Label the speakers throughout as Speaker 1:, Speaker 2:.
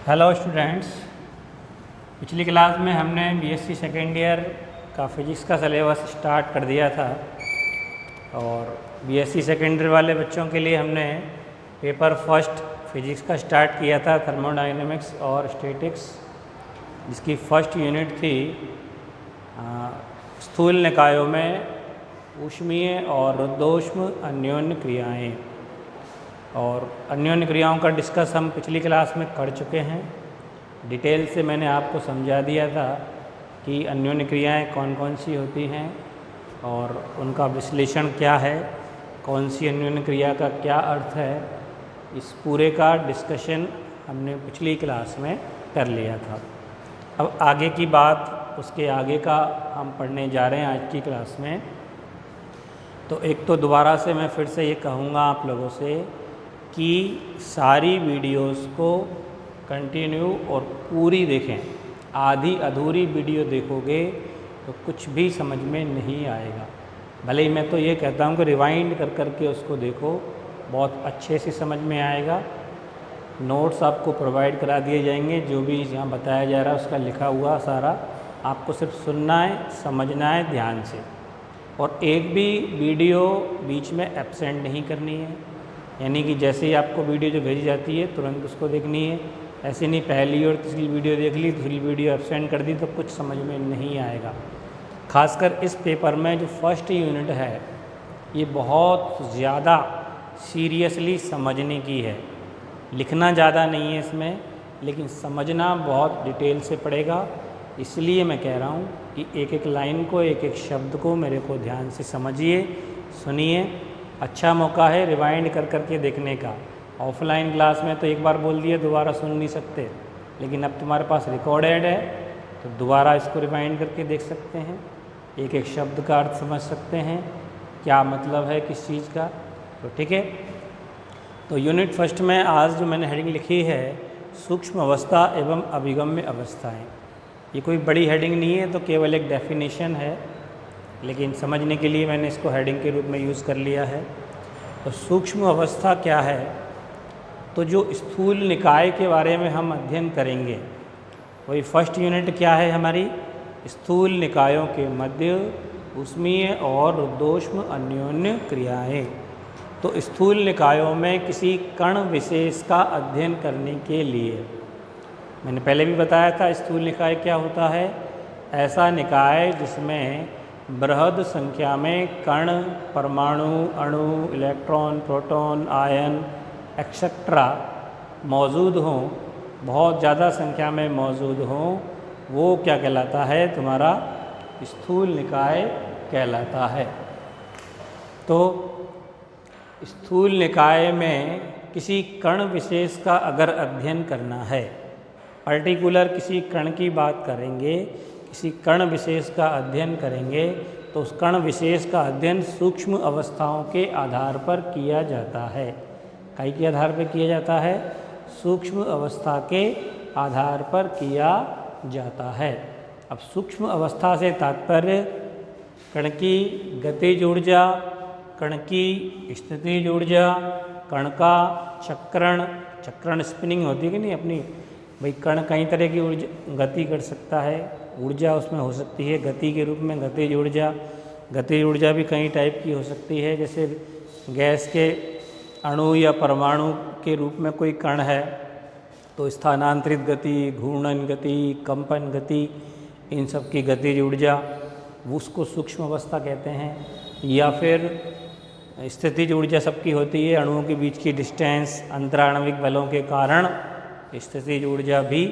Speaker 1: Hello students. पिछली class में हमने बीएससी सेकेंड ईयर का फिजिक्स का सिलेबस स्टार्ट कर दिया था और बीएससी सेकेंड ईयर वाले बच्चों के लिए हमने पेपर फर्स्ट फिजिक्स का स्टार्ट किया था, थर्मोडायनेमिक्स और स्टैटिक्स, जिसकी फर्स्ट यूनिट थी स्थूल निकायों में ऊष्मीय और रुद्धोष्म अन्योन्य क्रियाएं। और अन्योन्य क्रियाओं का डिस्कस हम पिछली क्लास में कर चुके हैं। डिटेल से मैंने आपको समझा दिया था कि अन्योन्य क्रियाएं कौन कौन सी होती हैं और उनका विश्लेषण क्या है, कौन सी अन्योन्य क्रिया का क्या अर्थ है। इस पूरे का डिस्कशन हमने पिछली क्लास में कर लिया था। अब आगे की बात, उसके आगे का हम पढ़ने जा रहे हैं आज की क्लास में। तो एक तो दोबारा से मैं फिर से ये कहूँगा आप लोगों से कि सारी वीडियोस को कंटिन्यू और पूरी देखें। आधी अधूरी वीडियो देखोगे तो कुछ भी समझ में नहीं आएगा। भले ही मैं तो ये कहता हूँ कि रिवाइंड कर कर के उसको देखो, बहुत अच्छे से समझ में आएगा। नोट्स आपको प्रोवाइड करा दिए जाएंगे, जो भी यहाँ बताया जा रहा है उसका लिखा हुआ सारा आपको सिर्फ सुनना है, समझना है ध्यान से। और एक भी वीडियो बीच में एब्सेंट नहीं करनी है, यानी कि जैसे ही आपको वीडियो जो भेजी जाती है तुरंत उसको देखनी है। ऐसे नहीं पहली और तीसरी वीडियो देख ली, दूसरी वीडियो एब्सेंट कर दी तो कुछ समझ में नहीं आएगा। खासकर इस पेपर में जो फर्स्ट यूनिट है ये बहुत ज़्यादा सीरियसली समझने की है। लिखना ज़्यादा नहीं है इसमें, लेकिन समझना बहुत डिटेल से पड़ेगा। इसलिए मैं कह रहा हूँ कि एक एक लाइन को, एक एक शब्द को मेरे को ध्यान से समझिए, सुनिए। अच्छा मौका है रिवाइंड कर कर के देखने का। ऑफलाइन क्लास में तो एक बार बोल दिया दोबारा सुन नहीं सकते, लेकिन अब तुम्हारे पास रिकॉर्डेड है तो दोबारा इसको रिवाइंड करके देख सकते हैं, एक एक शब्द का अर्थ समझ सकते हैं, क्या मतलब है किस चीज़ का। तो ठीक है। तो यूनिट फर्स्ट में आज जो मैंने हेडिंग लिखी है सूक्ष्म अवस्था एवं अभिगम्य अवस्थाएँ। ये कोई बड़ी हेडिंग नहीं है, तो केवल एक डेफिनेशन है, लेकिन समझने के लिए मैंने इसको हेडिंग के रूप में यूज़ कर लिया है। तो सूक्ष्म अवस्था क्या है? तो जो स्थूल निकाय के बारे में हम अध्ययन करेंगे, वही फर्स्ट यूनिट क्या है हमारी, स्थूल निकायों के मध्य ऊष्मीय और रुद्धोष्म अन्योन्य क्रियाएं। तो स्थूल निकायों में किसी कण विशेष का अध्ययन करने के लिए, मैंने पहले भी बताया था स्थूल निकाय क्या होता है। ऐसा निकाय जिसमें बृहद संख्या में कण, परमाणु, अणु, इलेक्ट्रॉन, प्रोटॉन, आयन एक्सेट्रा मौजूद हों, बहुत ज़्यादा संख्या में मौजूद हों, वो क्या कहलाता है, तुम्हारा स्थूल निकाय कहलाता है। तो स्थूल निकाय में किसी कण विशेष का अगर अध्ययन करना है, पर्टिकुलर किसी कण की बात करेंगे, किसी कण विशेष का अध्ययन करेंगे, तो उस कण विशेष का अध्ययन सूक्ष्म अवस्थाओं के आधार पर किया जाता है। काई के आधार पर किया जाता है? सूक्ष्म अवस्था के आधार पर किया जाता है। अब सूक्ष्म अवस्था से तात्पर्य कण की गतिज ऊर्जा, कण की स्थितिज ऊर्जा, कण का चक्रण स्पिनिंग होती है कि नहीं अपनी, भाई कण कई तरह की ऊर्जा गति कर सकता है, ऊर्जा उसमें हो सकती है गति के रूप में गतिज ऊर्जा। गतिज ऊर्जा भी कई टाइप की हो सकती है, जैसे गैस के अणु या परमाणु के रूप में कोई कण है तो स्थानांतरित गति, घूर्णन गति, कंपन गति, इन सब की गतिज ऊर्जा, उसको सूक्ष्म अवस्था कहते हैं। या फिर स्थितिज ऊर्जा सबकी होती है, अणुओं के बीच की डिस्टेंस, अंतराण्विक बलों के कारण स्थितिज ऊर्जा भी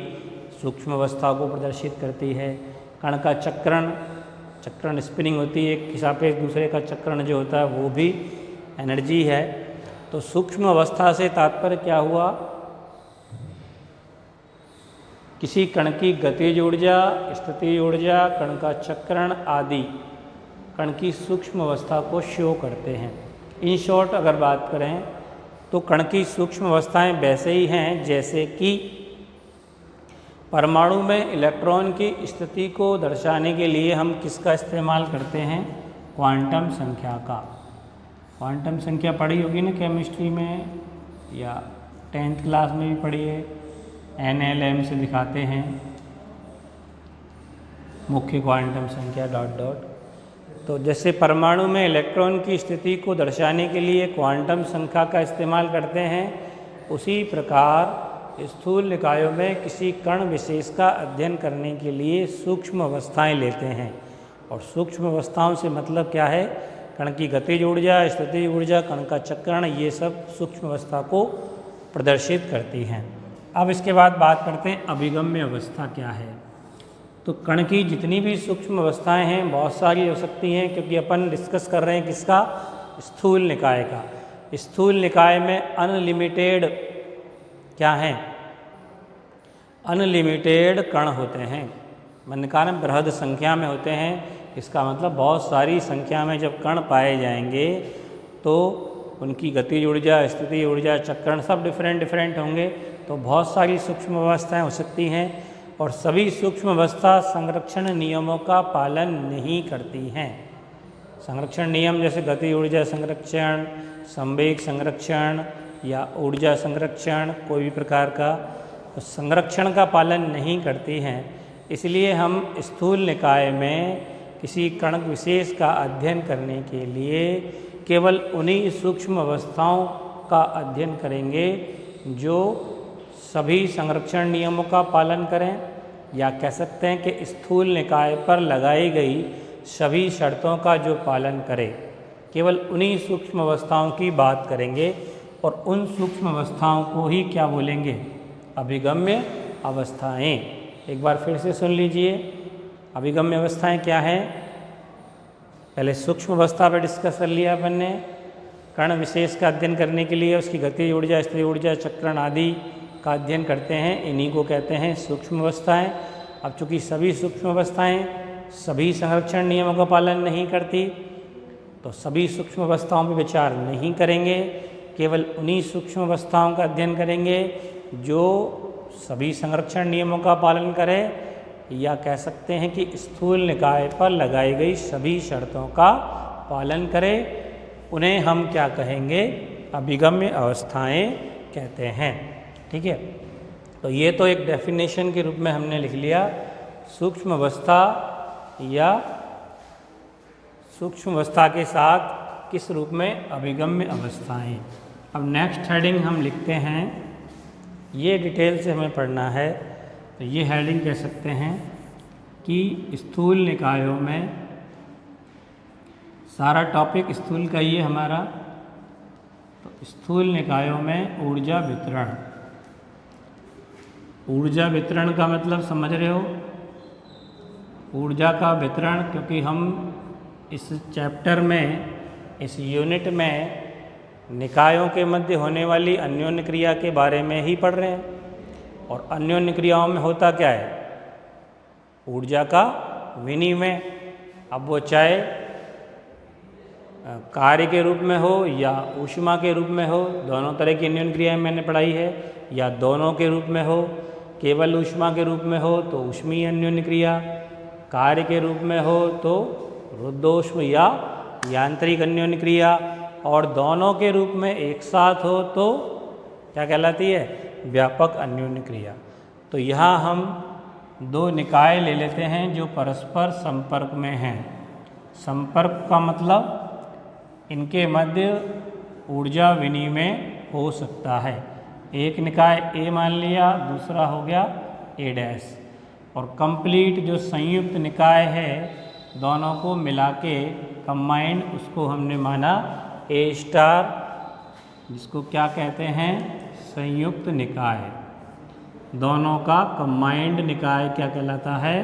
Speaker 1: सूक्ष्म अवस्था को प्रदर्शित करती है। कण का चक्रण स्पिनिंग होती है, एक सापेक्ष दूसरे का चक्रण जो होता है वो भी एनर्जी है। तो सूक्ष्म अवस्था से तात्पर्य क्या हुआ, किसी कण की गतिज ऊर्जा, स्थितिज ऊर्जा, कण का चक्रण आदि कण की सूक्ष्म अवस्था को शो करते हैं। इन शॉर्ट अगर बात करें तो कण की सूक्ष्म अवस्थाएं वैसे ही हैं जैसे कि परमाणु में इलेक्ट्रॉन की स्थिति को दर्शाने के लिए हम किसका इस्तेमाल करते हैं, क्वांटम संख्या का। क्वांटम संख्या पढ़ी होगी ना केमिस्ट्री में, या 10th क्लास में भी पढ़ी है। NLM से दिखाते हैं, मुख्य क्वांटम संख्या ... तो जैसे परमाणु में इलेक्ट्रॉन की स्थिति को दर्शाने के लिए क्वांटम संख्या का इस्तेमाल करते हैं, उसी प्रकार स्थूल निकायों में किसी कण विशेष का अध्ययन करने के लिए सूक्ष्म अवस्थाएं लेते हैं। और सूक्ष्म अवस्थाओं से मतलब क्या है? कण की गतिज ऊर्जा, स्थितिज ऊर्जा, कण का चक्रण, ये सब सूक्ष्म अवस्था को प्रदर्शित करती हैं। अब इसके बाद बात करते हैं अभिगम्य अवस्था क्या है। तो कण की जितनी भी सूक्ष्म अवस्थाएं हैं बहुत सारी हो सकती हैं, क्योंकि अपन डिस्कस कर रहे हैं किसका? स्थूल निकाय का। स्थूल निकाय में अनलिमिटेड क्या है? अनलिमिटेड कण होते हैं। मैंने कहा ना बृहद संख्या में होते हैं, इसका मतलब बहुत सारी संख्या में जब कण पाए जाएंगे तो उनकी गतिज ऊर्जा, स्थिति ऊर्जा, चक्रण सब डिफरेंट होंगे, तो बहुत सारी सूक्ष्म अवस्थाएं हो सकती हैं। और सभी सूक्ष्म अवस्था संरक्षण नियमों का पालन नहीं करती हैं। संरक्षण नियम जैसे गति ऊर्जा संरक्षण, संवेग संरक्षण या ऊर्जा संरक्षण, कोई भी प्रकार का तो संरक्षण का पालन नहीं करती हैं। इसलिए हम स्थूल निकाय में किसी कण विशेष का अध्ययन करने के लिए केवल उन्हीं सूक्ष्म अवस्थाओं का अध्ययन करेंगे जो सभी संरक्षण नियमों का पालन करें, या कह सकते हैं कि स्थूल निकाय पर लगाई गई सभी शर्तों का जो पालन करे। केवल उन्हीं सूक्ष्म अवस्थाओं की बात करेंगे और उन सूक्ष्म अवस्थाओं को ही क्या बोलेंगे? अभिगम्य अवस्थाएं। एक बार फिर से सुन लीजिए, अभिगम्य अवस्थाएं क्या हैं? पहले सूक्ष्म अवस्था पर डिस्कस कर लिया अपन ने। कण विशेष का अध्ययन करने के लिए उसकी गति ऊर्जा, स्थिति ऊर्जा, चक्रण आदि का अध्ययन करते हैं, इन्हीं को कहते हैं सूक्ष्म अवस्थाएं। अब चूँकि सभी सूक्ष्म अवस्थाएं सभी संरक्षण नियमों का पालन नहीं करती, तो सभी सूक्ष्म अवस्थाओं पर विचार नहीं करेंगे, केवल उन्हीं सूक्ष्म अवस्थाओं का अध्ययन करेंगे जो सभी संरक्षण नियमों का पालन करें, या कह सकते हैं कि स्थूल निकाय पर लगाई गई सभी शर्तों का पालन करें। उन्हें हम क्या कहेंगे? अभिगम्य अवस्थाएं कहते हैं। ठीक है, तो ये तो एक डेफिनेशन के रूप में हमने लिख लिया सूक्ष्म अवस्था या सूक्ष्म अवस्था के साथ किस रूप में? अभिगम्य अवस्थाएं। अब नेक्स्ट हेडिंग हम लिखते हैं, ये डिटेल से हमें पढ़ना है, तो ये हेडिंग कह सकते हैं कि स्थूल निकायों में, सारा टॉपिक स्थूल का ही है हमारा, तो स्थूल निकायों में ऊर्जा वितरण। ऊर्जा वितरण का मतलब समझ रहे हो? ऊर्जा का वितरण, क्योंकि हम इस चैप्टर में, इस यूनिट में निकायों के मध्य होने वाली अन्योन्य क्रिया के बारे में ही पढ़ रहे हैं। और अन्योन्य क्रियाओं में होता क्या है? ऊर्जा का विनिमय। अब वो चाहे कार्य के रूप में हो या ऊष्मा के रूप में हो, दोनों तरह की अन्योन्य क्रियाएं मैंने पढ़ाई है, या दोनों के रूप में हो, केवल ऊष्मा के रूप में हो तो ऊष्मीय अन्योन्य क्रिया, कार्य के रूप में हो तो रुद्धोष्म या यांत्रिक अन्योन्य क्रिया, और दोनों के रूप में एक साथ हो तो क्या कहलाती है? व्यापक अन्योन्य क्रिया। तो यहाँ हम दो निकाय ले लेते हैं जो परस्पर संपर्क में हैं। संपर्क का मतलब इनके मध्य ऊर्जा विनिमय हो सकता है। एक निकाय A मान लिया, दूसरा हो गया A', और कंप्लीट जो संयुक्त निकाय है दोनों को मिला के कंबाइंड, उसको हमने माना A*, जिसको क्या कहते हैं? संयुक्त निकाय। दोनों का कंबाइंड निकाय क्या कहलाता है?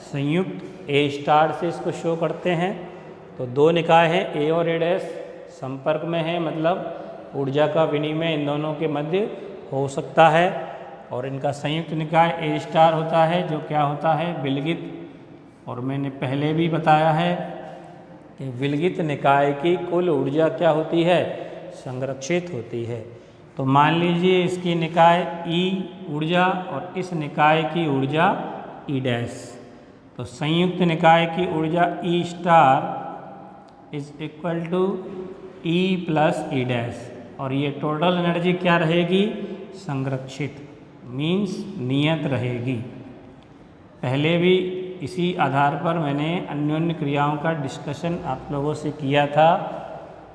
Speaker 1: संयुक्त। A* से इसको शो करते हैं। तो दो निकाय हैं A और A' संपर्क में है, मतलब ऊर्जा का विनिमय इन दोनों के मध्य हो सकता है, और इनका संयुक्त निकाय A* होता है, जो क्या होता है? विलगित। और मैंने पहले भी बताया है कि विलगित निकाय की कुल ऊर्जा क्या होती है? संरक्षित होती है। तो मान लीजिए इसकी निकाय E ऊर्जा और इस निकाय की ऊर्जा E', तो संयुक्त निकाय की ऊर्जा E* is equal to E + E', और ये टोटल एनर्जी क्या रहेगी? संरक्षित। मीन्स नियत रहेगी। पहले भी इसी आधार पर मैंने अन्योन्य क्रियाओं का डिस्कशन आप लोगों से किया था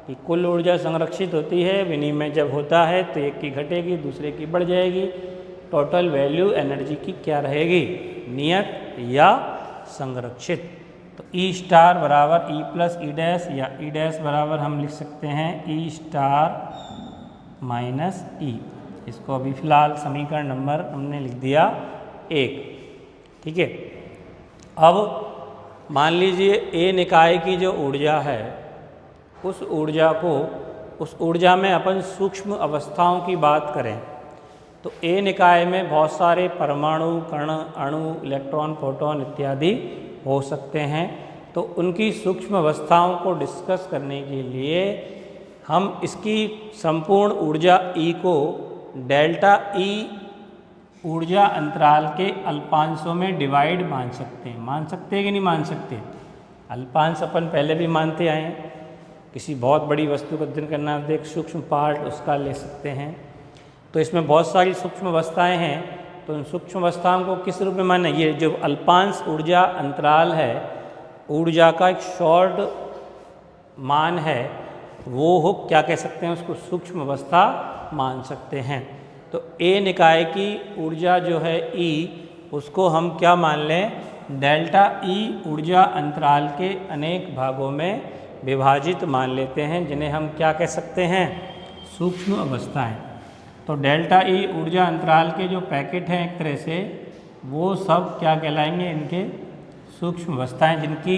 Speaker 1: कि कुल ऊर्जा संरक्षित होती है, विनिमय जब होता है तो एक की घटेगी दूसरे की बढ़ जाएगी, टोटल वैल्यू एनर्जी की क्या रहेगी, नियत या संरक्षित। तो ई स्टार बराबर ई प्लस ई डैश या ई डैश बराबर हम लिख सकते हैं ई स्टार माइनस ई। इसको अभी फिलहाल समीकरण नंबर हमने लिख दिया 1। ठीक है। अब मान लीजिए ए निकाय की जो ऊर्जा है उस ऊर्जा में अपन सूक्ष्म अवस्थाओं की बात करें तो ए निकाय में बहुत सारे परमाणु, कण, अणु, इलेक्ट्रॉन, प्रोटॉन इत्यादि हो सकते हैं। तो उनकी सूक्ष्म अवस्थाओं को डिस्कस करने के लिए हम इसकी संपूर्ण ऊर्जा ई को डेल्टा ई ऊर्जा अंतराल के अल्पांशों में डिवाइड मान सकते हैं। मान सकते हैं कि नहीं मान सकते? अल्पांश अपन पहले भी मानते आए हैं। किसी बहुत बड़ी वस्तु का अध्ययन करना है तो एक सूक्ष्म पार्ट उसका ले सकते हैं। तो इसमें बहुत सारी सूक्ष्म अवस्थाएं हैं, तो उन सूक्ष्म अवस्थाओं को किस रूप में माने? ये जो अल्पांश ऊर्जा अंतराल है, ऊर्जा का एक शॉर्ट मान है, वो हो क्या कह सकते हैं, उसको सूक्ष्म अवस्था मान सकते हैं। तो ए निकाय की ऊर्जा जो है ई, उसको हम क्या मान लें? डेल्टा ई ऊर्जा अंतराल के अनेक भागों में विभाजित मान लेते हैं, जिन्हें हम क्या कह सकते हैं? सूक्ष्म अवस्थाएं। तो डेल्टा ई ऊर्जा अंतराल के जो पैकेट हैं एक तरह से, वो सब क्या कहलाएंगे? इनके सूक्ष्म अवस्थाएं, जिनकी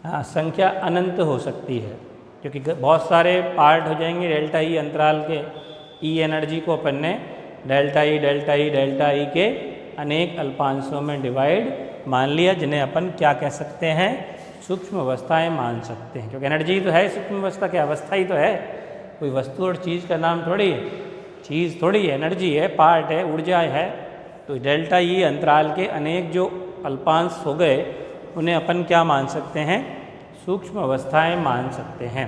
Speaker 1: संख्या अनंत हो सकती है, क्योंकि बहुत सारे पार्ट हो जाएंगे डेल्टा ई अंतराल के। ई एनर्जी को अपन ने डेल्टा ई के अनेक अल्पांशों में डिवाइड मान लिया, जिन्हें अपन क्या कह सकते हैं? सूक्ष्म अवस्थाएं मान सकते हैं। क्योंकि एनर्जी तो है सूक्ष्म अवस्था, क्या अवस्था ही तो है, कोई वस्तु और चीज़ का नाम थोड़ी है, चीज़ थोड़ी है, एनर्जी है, पार्ट है, ऊर्जा है। तो डेल्टा ई अंतराल के अनेक जो अल्पांश हो गए उन्हें अपन क्या मान सकते हैं? सूक्ष्म अवस्थाएं मान सकते हैं।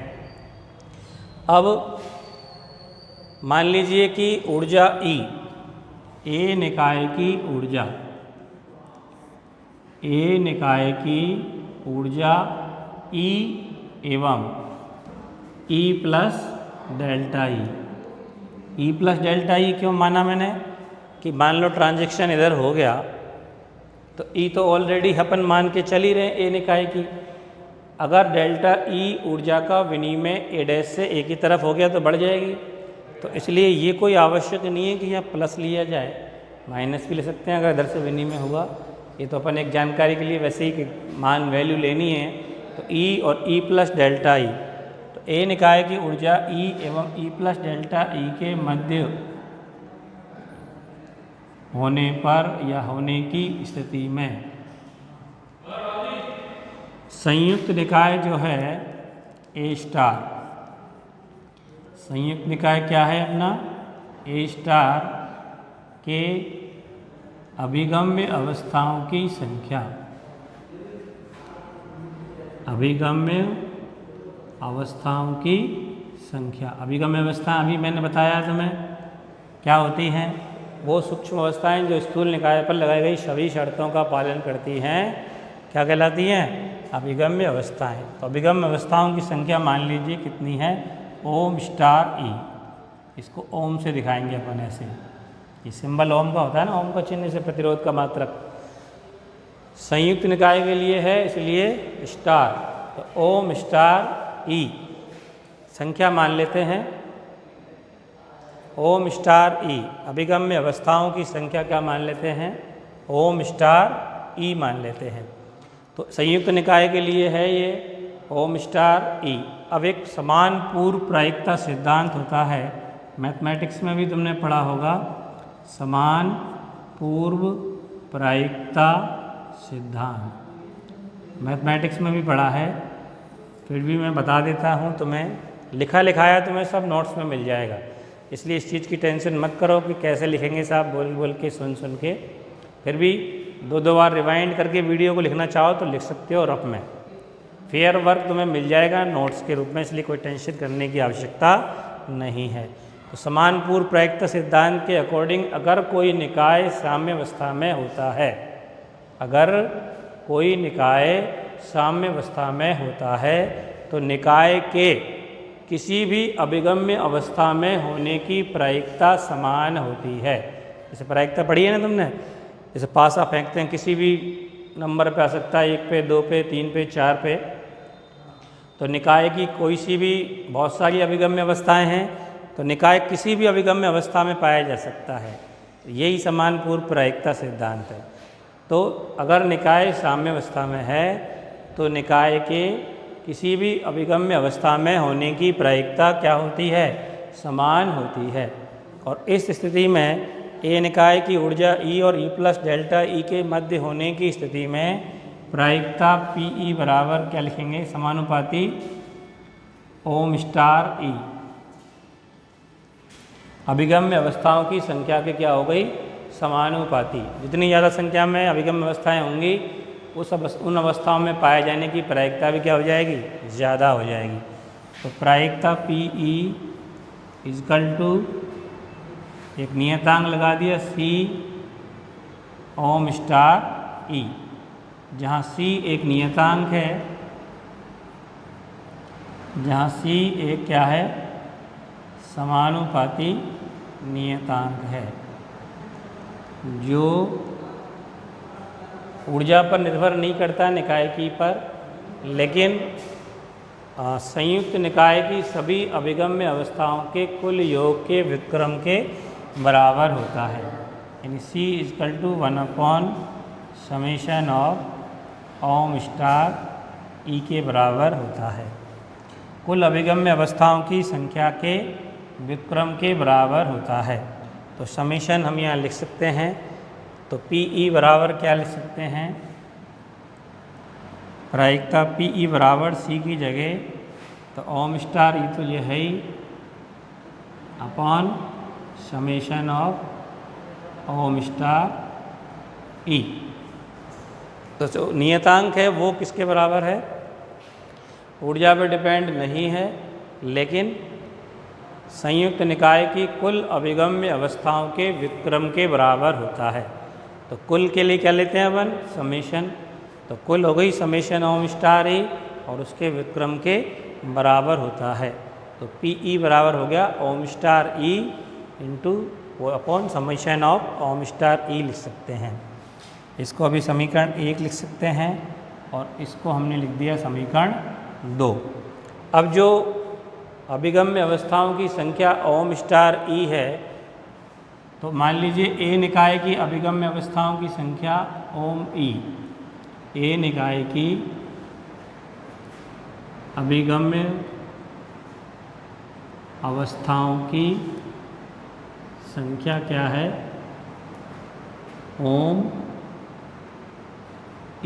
Speaker 1: अब मान लीजिए कि ऊर्जा ई, ए निकाय की ऊर्जा, ए निकाय की ऊर्जा ई एवं E plus delta E. E plus delta E क्यों माना मैंने? कि मान लो ट्रांजैक्शन इधर हो गया तो ई तो ऑलरेडी अपन मान के चल ही रहे ए निकाय की। अगर डेल्टा ई ऊर्जा का विनिमय ए डैश से ए की तरफ हो गया तो बढ़ जाएगी। तो इसलिए ये कोई आवश्यक नहीं है कि यहाँ प्लस लिया जाए, माइनस भी ले सकते हैं अगर इधर से विनिमय हुआ। ये तो अपन एक जानकारी के लिए वैसे ही कि मान वैल्यू लेनी है। तो ई और ई प्लस डेल्टा ई, तो ए निकाय की ऊर्जा ई एवं ई प्लस डेल्टा ई के मध्य होने पर या होने की स्थिति में संयुक्त निकाय जो है ए स्टार, संयुक्त निकाय क्या है अपना? ए स्टार के अभिगम्य अवस्थाओं की संख्या, अभिगम्य अवस्थाओं की संख्या। अभिगम्य अवस्था अभी मैंने बताया तुम्हें क्या होती हैं? वो सूक्ष्म अवस्थाएं जो स्थूल निकाय पर लगाई गई सभी शर्तों का पालन करती हैं, क्या कहलाती हैं? अभिगम्य अवस्थाएं। तो अभिगम्य अवस्थाओं की संख्या मान लीजिए कितनी है? ओम स्टार ई। इसको ओम से दिखाएंगे अपन ऐसे, ये सिंबल ओम का होता है ना, ओम का चिन्ह से प्रतिरोध का मात्रक। संयुक्त निकाय के लिए है इसलिए स्टार, तो ओम स्टार ई संख्या मान लेते हैं। ओम स्टार ई अभिगम्य अवस्थाओं की संख्या क्या मान लेते हैं? ओम स्टार ई मान लेते हैं। तो संयुक्त निकाय के लिए है ये ओम स्टार ई। अब एक समान पूर्व प्रायिकता सिद्धांत होता है, मैथमेटिक्स में भी तुमने पढ़ा होगा, समान पूर्व प्रायिकता सिद्धांत मैथमेटिक्स में भी पढ़ा है, फिर भी मैं बता देता हूँ तुम्हें। लिखा लिखाया तुम्हें सब नोट्स में मिल जाएगा, इसलिए इस चीज़ की टेंशन मत करो कि कैसे लिखेंगे साहब, बोल बोल के सुन सुन के। फिर भी दो बार रिवाइंड करके वीडियो को लिखना चाहो तो लिख सकते हो रफ में। फेयर वर्क तुम्हें मिल जाएगा नोट्स के रूप में, इसलिए कोई टेंशन करने की आवश्यकता नहीं है। तो समान पूर्व प्रायिकता सिद्धांत के अकॉर्डिंग अगर कोई निकाय साम्यावस्था में होता है, अगर कोई निकाय साम्यावस्था में होता है तो निकाय के किसी भी अभिगम्य अवस्था में होने की प्रायिकता समान होती है। जैसे प्रायिकता पढ़ी है ना तुमने, जैसे पासा फेंकते हैं किसी भी नंबर पे आ सकता है, 1 पे 2 पे 3 पे 4 पे। तो निकाय की कोई सी भी बहुत सारी अभिगम्य अवस्थाएं हैं, तो निकाय किसी भी अभिगम्य अवस्था में पाया जा सकता है। यही समान पूर्व प्रायिकता सिद्धांत है। तो अगर निकाय साम्यावस्था में है तो निकाय के किसी भी अभिगम्य अवस्था में होने की प्रायिकता क्या होती है? समान होती है। और इस स्थिति में ए निकाय की ऊर्जा E और E प्लस डेल्टा E के मध्य होने की स्थिति में प्रायिकता PE बराबर क्या लिखेंगे? समानुपाती ओम स्टार E। अभिगम्य अवस्थाओं की संख्या के क्या हो गई? समानुपाती। जितनी ज़्यादा संख्या में अभिगम्य अवस्थाएं होंगी उन अवस्थाओं में पाए जाने की प्रायिकता भी क्या हो जाएगी? ज़्यादा हो जाएगी। तो प्रायिकता PE इजकल टू एक नियतांक लगा दिया C ओम स्टार E, जहाँ C एक नियतांक है, जहाँ C एक क्या है? समानुपाती नियतांक है जो ऊर्जा पर निर्भर नहीं करता निकाय की पर, लेकिन संयुक्त निकाय की सभी अभिगम्य अवस्थाओं के कुल योग के व्युत्क्रम के बराबर होता है। यानी C इजकल टू 1/समेशन ऑफ ओम स्टार E के बराबर होता है। कुल अभिगम्य अवस्थाओं की संख्या के व्युत्क्रम के बराबर होता है। तो समेशन हम यहाँ लिख सकते हैं। तो PE बराबर क्या लिख सकते हैं? प्रायिकता PE बराबर C की जगह तो ओम स्टार E तो ये है ही अपॉन समेशन ऑफ ओम स्टार E। तो जो नियतांक है वो किसके बराबर है? ऊर्जा पर डिपेंड नहीं है, लेकिन संयुक्त निकाय की कुल अभिगम्य अवस्थाओं के व्युत्क्रम के बराबर होता है। तो कुल के लिए क्या लेते हैं अपन? समेशन। तो कुल हो गई समेशन ओम स्टार E और उसके व्युत्क्रम के बराबर होता है। तो PE बराबर हो गया ओम स्टार E इंटू वो अपॉन समेशन ऑफ ओम स्टार E लिख सकते हैं। इसको अभी समीकरण 1 लिख सकते हैं और इसको हमने लिख दिया समीकरण 2। अब जो अभिगम्य अवस्थाओं की संख्या ओम स्टार E है, तो मान लीजिए ए निकाय की अभिगम्य अवस्थाओं की संख्या ओम E, ए निकाय की अभिगम्य अवस्थाओं की संख्या क्या है? ओम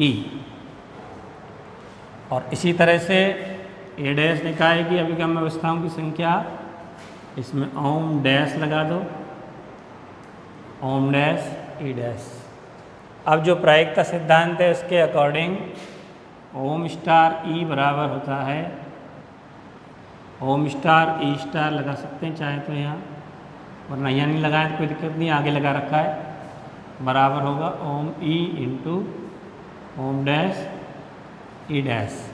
Speaker 1: E। और इसी तरह से ए डैश निकाय की अभिगम्य अवस्थाओं की संख्या, इसमें ओम डैश लगा दो, ओम डैश E डैश। अब जो प्रायिकता सिद्धांत है उसके अकॉर्डिंग ओम स्टार E बराबर होता है ओम स्टार E स्टार लगा सकते हैं चाहे तो यहाँ, वरना यहाँ नहीं लगाए तो कोई दिक्कत नहीं, आगे लगा रखा है। बराबर होगा ओम E इंटू ओम डैश E डैश।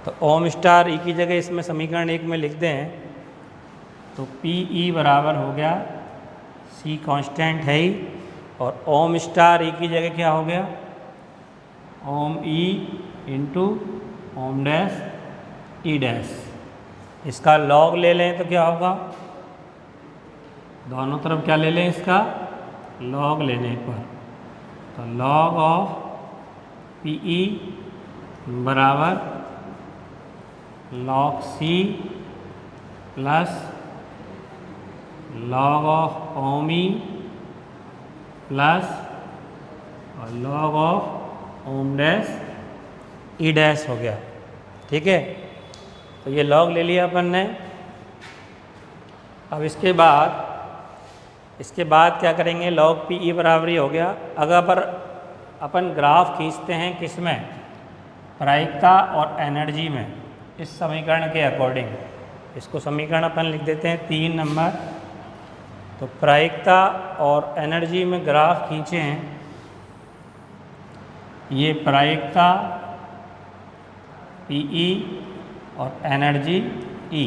Speaker 1: तो ओम स्टार E की जगह इसमें समीकरण 1 में लिख दें तो PE बराबर हो गया, C कांस्टेंट है ही, और ओम स्टार E की जगह क्या हो गया? ओम E इंटू ओम डैश E डैश। इसका लॉग ले लें तो क्या होगा? दोनों तरफ क्या ले लें? इसका लॉग लेने पर तो लॉग ऑफ PE बराबर log C plus log of ओम E प्लस और लॉग ऑफ ओम डैश E डैश हो गया। ठीक है, तो ये लॉग ले लिया अपन ने। अब इसके बाद क्या करेंगे? लॉग PE बराबर ही हो गया। अगर अपन ग्राफ खींचते हैं किस में? प्रायिकता और एनर्जी में, इस समीकरण के अकॉर्डिंग। इसको समीकरण अपन लिख देते हैं 3 नंबर तो प्रायिकता और एनर्जी में ग्राफ खींचे हैं। ये प्रायिकता Pe और एनर्जी E।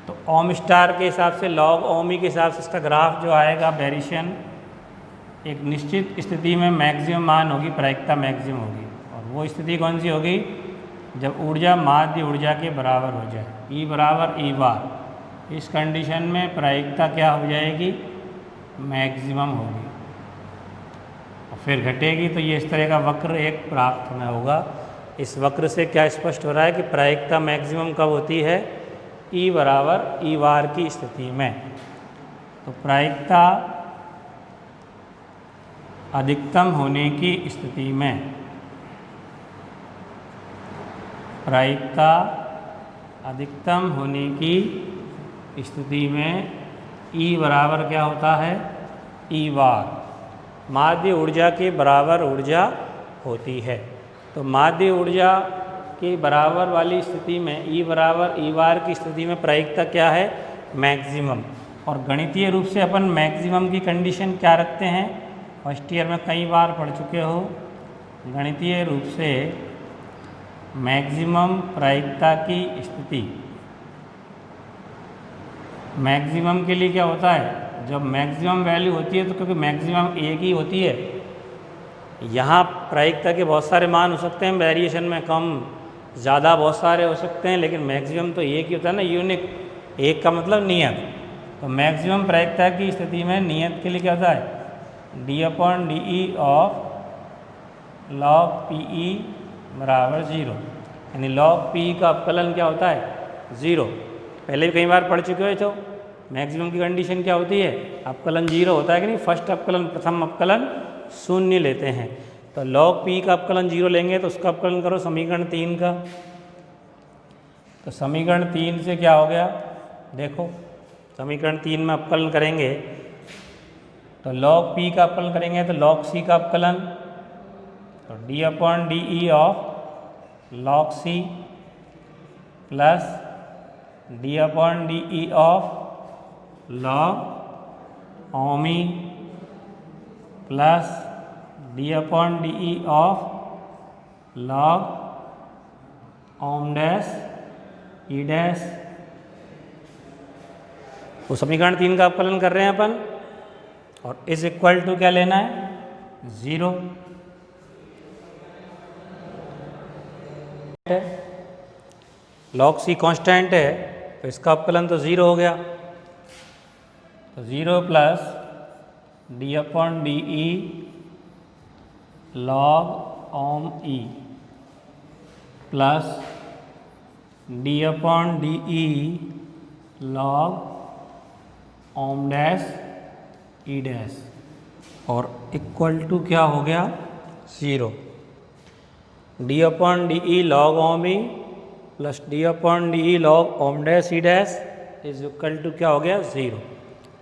Speaker 1: तो ओम स्टार के हिसाब से लॉग ओम ई के हिसाब से इसका ग्राफ जो आएगा वेरिएशन एक निश्चित स्थिति में मैक्सिमम मान होगी, प्रायिकता मैक्सिमम होगी। और वो स्थिति कौन सी होगी? जब ऊर्जा माध्य ऊर्जा के बराबर हो जाए, E बराबर E बार। इस कंडीशन में प्रायिकता क्या हो जाएगी? मैक्सिमम होगी। और फिर घटेगी तो ये इस तरह का वक्र एक प्राप्त होना होगा। इस वक्र से क्या स्पष्ट हो रहा है कि प्रायिकता मैक्सिमम कब होती है? E बराबर E बार की स्थिति में। तो प्रायिकता अधिकतम होने की स्थिति में, प्रायिकता अधिकतम होने की स्थिति में E बराबर क्या होता है? E बार। माध्य ऊर्जा के बराबर ऊर्जा होती है। तो माध्य ऊर्जा के बराबर वाली स्थिति में E बराबर E बार की स्थिति में प्रायिकता क्या है? मैक्सिमम। और गणितीय रूप से अपन मैक्सिमम की कंडीशन क्या रखते हैं? फर्स्ट ईयर में कई बार पढ़ चुके हो। गणितीय रूप से मैक्सिमम प्रायिकता की स्थिति, मैक्सिमम के लिए क्या होता है? जब मैक्सिमम वैल्यू होती है तो क्योंकि मैक्सिमम एक ही होती है, यहाँ प्रायिकता के बहुत सारे मान हो सकते हैं, वेरिएशन में कम ज़्यादा बहुत सारे हो सकते हैं, लेकिन मैक्सिमम तो एक ही होता है ना, यूनिक। एक का मतलब नियत। तो मैक्सिमम प्रायिकता की स्थिति में नियत के लिए क्या होता है? d/dE ऑफ log Pe बराबर 0। यानी log P का अपकलन क्या होता है? 0। पहले भी कई बार पढ़ चुके हो। तो मैक्सिमम की कंडीशन क्या होती है? अपकलन 0 होता है कि नहीं? फर्स्ट अपकलन, प्रथम अपकलन 0 लेते हैं। तो log P का अपकलन 0 लेंगे तो उसका अपकलन करो समीकरण 3 का। तो समीकरण 3 से क्या हो गया? देखो समीकरण 3 में अपकलन करेंगे तो log P का अपकलन करेंगे तो log C का अपकलन, तो d/dE of log C plus d/dE of log ओम E plus d/dE of log ओम डैश E डैश। तो समीकरण 3 का अपकलन कर रहे हैं अपन, और इज इक्वल टू क्या लेना है? 0। log C कांस्टेंट है तो इसका अपकलन तो 0 हो गया। तो 0 प्लस d/dE log ओम E प्लस d/dE log ओम डैश E डैश, और इक्वल टू क्या हो गया? 0। d/dE log ओम E प्लस d/dE log ओम dash E dash is equal to क्या हो गया? 0।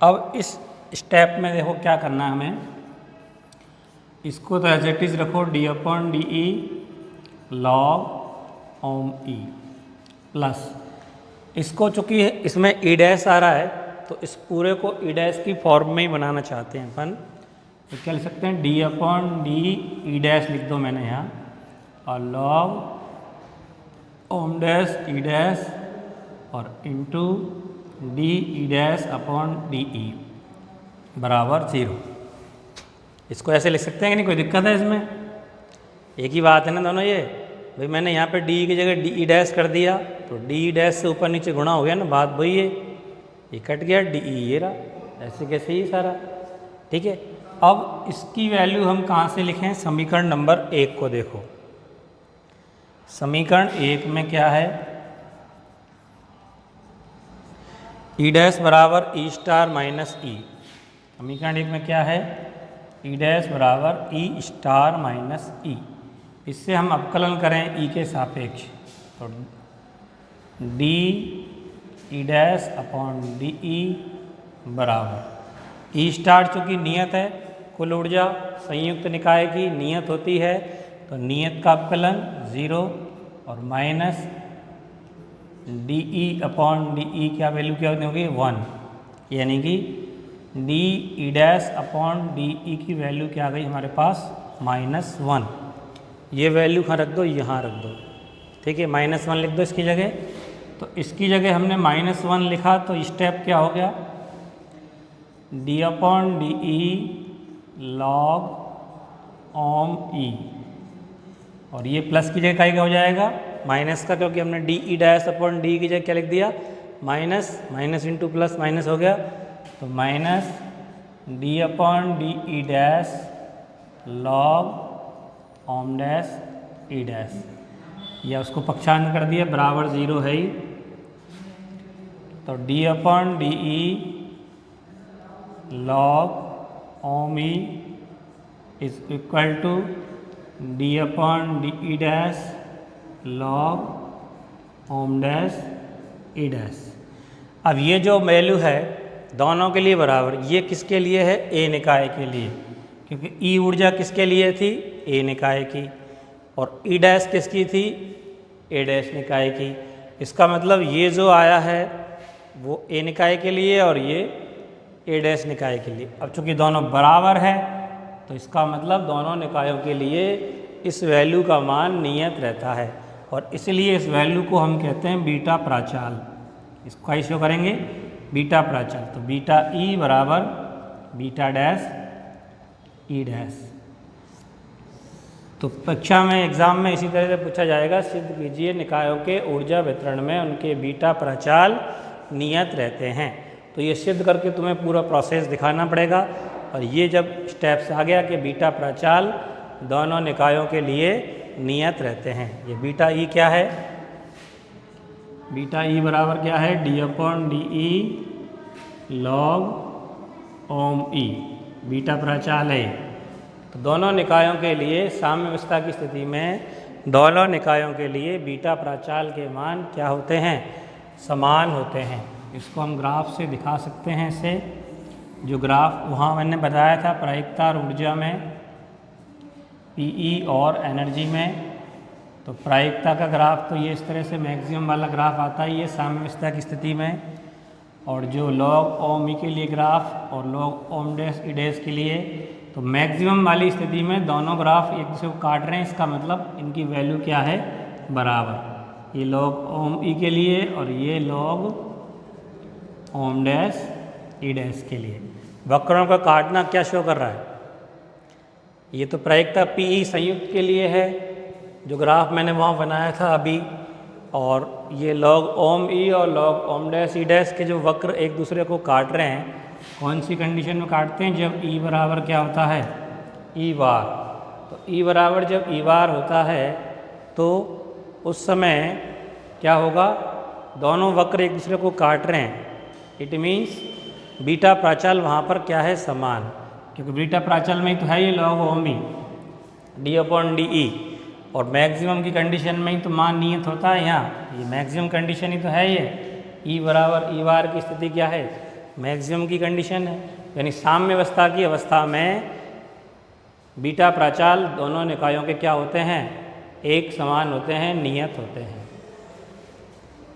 Speaker 1: अब इस स्टेप में देखो क्या करना है हमें। इसको तो एज इट इज रखो, d/dE log ओम E प्लस इसको, चूँकि इसमें E डैश आ रहा है तो इस पूरे को E डैश की फॉर्म में ही बनाना चाहते हैं अपन। तो क्या लिख सकते हैं? d/dE E डैश लिख दो मैंने यहाँ, और log ओम डैश E डैश और इंटू d/E dE बराबर 0। इसको ऐसे लिख सकते हैं कि नहीं? कोई दिक्कत है इसमें? एक ही बात है ना दोनों। ये भाई मैंने यहाँ पे d की जगह d डैश कर दिया तो d डैश से ऊपर नीचे गुणा हो गया ना, बात वही है। ये कट गया, d ये रहा, ऐसे कैसे ही सारा। ठीक है। अब इसकी वैल्यू हम कहाँ से लिखें? समीकरण नंबर 1 को देखो। समीकरण 1 में क्या है? E डैश बराबर E स्टार माइनस E। समीकरण 1 में क्या है? E डैश बराबर E स्टार माइनस E। इससे हम अपकलन करें E के सापेक्ष, तो d E dash upon dE बराबर E स्टार चूँकि नियत है, कुल ऊर्जा संयुक्त निकाय की नियत होती है, तो नियत का अपकलन 0 और माइनस dE अपॉन dE क्या वैल्यू क्या होगी? 1। यानी कि D E dash upon D E की वैल्यू क्या आ गई हमारे पास -1। ये वैल्यू कहाँ रख दो, यहाँ रख दो, ठीक है। -1 लिख दो इसकी जगह। तो इसकी जगह हमने -1 लिखा तो स्टेप क्या हो गया, D upon D E log ओम ई, और ये प्लस की जगह क्या हो जाएगा माइनस का, क्योंकि हमने D E dash upon D की जगह क्या लिख दिया minus, minus into plus minus हो गया, तो minus D upon D E dash log ओम डैश ई डैश, या उसको पक्षांतर कर दिया बराबर 0 है ही। तो d upon D E log ओम E is equal to d upon D E dash log ओम डैश ई डैश। अब ये जो वैल्यू है दोनों के लिए बराबर, ये किसके लिए है, ए निकाय के लिए, क्योंकि ई ऊर्जा किसके लिए थी, ए निकाय की, और ई डैश किसकी थी, ए डैश निकाय की। इसका मतलब ये जो आया है वो ए निकाय के लिए और ये ए डैश निकाय के लिए। अब चूँकि दोनों बराबर है तो इसका मतलब दोनों निकायों के लिए इस वैल्यू का मान नियत रहता है, और इसलिए इस वैल्यू को हम कहते हैं बीटा प्राचाल। इसको क्या शो करेंगे, बीटा प्राचाल। तो बीटा ई बराबर बीटा डैश ई डैश। तो परीक्षा में एग्जाम में इसी तरह से पूछा जाएगा, सिद्ध कीजिए निकायों के ऊर्जा वितरण में उनके बीटा प्राचाल नियत रहते हैं। तो ये सिद्ध करके तुम्हें पूरा प्रोसेस दिखाना पड़ेगा, और ये जब स्टेप्स आ गया कि बीटा प्राचाल दोनों निकायों के लिए नियत रहते हैं। ये बीटा ई क्या है, बीटा ई बराबर क्या है, D upon D E log ओम ई, बीटा प्राचाल है। तो दोनों निकायों के लिए साम्यावस्था की स्थिति में दोनों निकायों के लिए बीटा प्राचाल के मान क्या होते हैं, समान होते हैं। इसको हम ग्राफ से दिखा सकते हैं। इसे जो ग्राफ वहाँ मैंने बताया था प्रायिकता और ऊर्जा में, पीई और एनर्जी में, तो प्रायिकता का ग्राफ तो ये इस तरह से मैक्सिमम वाला ग्राफ आता है, ये साम्यावस्था की स्थिति में, और जो लॉग ओम ई के लिए ग्राफ और लॉग ओम डैश ई डैश के लिए, तो मैक्सिमम वाली स्थिति में दोनों ग्राफ एक दूसरे को काट रहे हैं। इसका मतलब इनकी वैल्यू क्या है, बराबर। ये लॉग ओम ई के लिए और ये लॉग ओम डैश ई डैश के लिए। वक्रों का काटना क्या शो कर रहा है, ये तो प्रायिकता पीई संयुक्त के लिए है जो ग्राफ मैंने वहाँ बनाया था अभी, और ये लॉग ओम ई और लॉग ओम डैश ई डैश के जो वक्र एक दूसरे को काट रहे हैं, कौन सी कंडीशन में काटते हैं, जब ई बराबर क्या होता है, ई बार। तो ई बराबर जब ई बार होता है तो उस समय क्या होगा, दोनों वक्र एक दूसरे को काट रहे हैं, इट मीन्स बीटा प्राचाल वहाँ पर क्या है, समान, क्योंकि बीटा प्राचाल में ही तो है ये लॉग ओम E D upon D E, और मैक्सिमम की कंडीशन में ही तो मान नियत होता है। यहाँ ये मैक्सिमम कंडीशन ही तो है, ये ई बराबर ई बार की स्थिति क्या है, मैक्सिमम की कंडीशन है। यानी साम्यावस्था की अवस्था में बीटा प्राचाल दोनों निकायों के क्या होते हैं, एक समान होते हैं, नियत होते हैं।